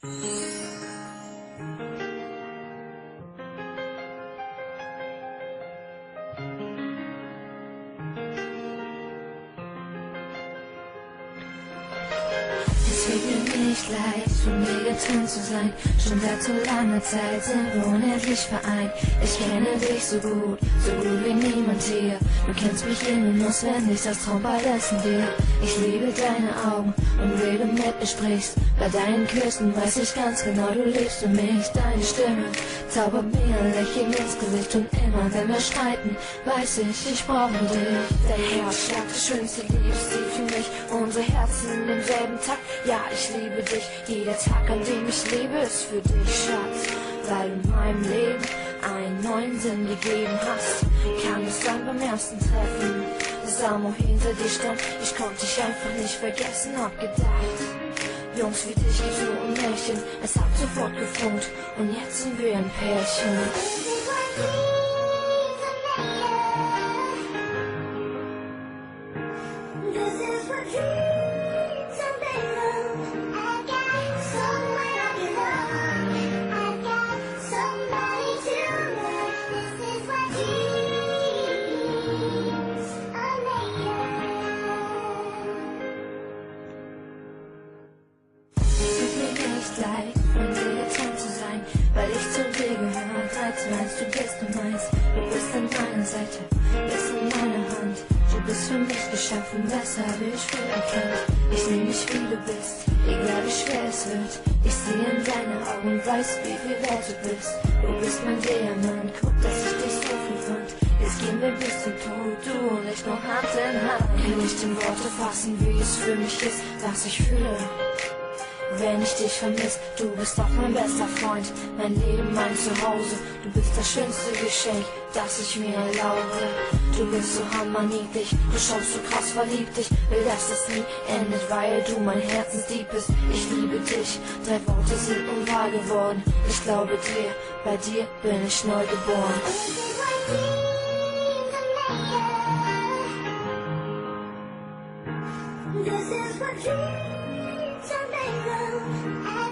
Es wird mir nicht leid, von mir getrennt zu sein. Schon seit so langer Zeit sind wir unendlich vereint. Ich kenne dich so gut wie niemand hier. Du kennst mich in- und auswendig, das Traumball ist in dir. Ich liebe deine Augen und wie du mit mir sprichst. Bei deinen Küssen weiß ich ganz genau, du liebst mich. Deine Stimme zaubert mir ein Lächeln ins Gesicht. Und immer, wenn wir streiten, weiß ich brauche dich. Dein Herzschlag, das schönste Liebeslied für mich. Unsere Herzen in demselben Takt. Ja, ich liebe dich. Jeder Tag, an dem ich lebe, ist für dich, Schatz. Weil du meinem Leben einen neuen Sinn gegeben hast. Kann es sein beim ersten Treffen, das Amor hinter dir stand. Ich konnte dich einfach nicht vergessen, hab gedacht, Jungs wie dich gibt's nur ein Märchen. Es hat sofort gefunkt und jetzt sind wir ein Pärchen. This is what dreams are made of. I've got somewhere I belong. I've got somebody to love. This is what dreams are made of. Es tut mir nicht leid, von dir getrennt zu sein, weil ich zu dir gehöre. Als meinst du bist du meins, du bist an meiner Seite, bist in meiner Hand. Du bist für mich geschaffen, das habe ich früh erkannt. Ich nehme dich wie du bist, egal wie schwer es wird. Ich sehe in deine Augen, weiß wie viel wert du bist. Du bist mein Diamant, guck, dass ich dich so viel fand. Jetzt gehen wir bis zum Tod, du und ich noch Hand in Hand. Kann nicht in Worte fassen, wie es für mich ist, was ich fühle. Wenn ich dich vermiss, du bist auch mein bester Freund, mein Leben, mein Zuhause. Du bist das schönste Geschenk, das ich mir erlaube. Du bist so hammerniedlich, du schaust so krass verliebt. Ich will, dass es nie endet, weil du mein Herzensdieb bist. Ich liebe dich, 3 Worte sind unwahr geworden. Ich glaube dir, bei dir bin ich neu geboren. This is what dreams are made of.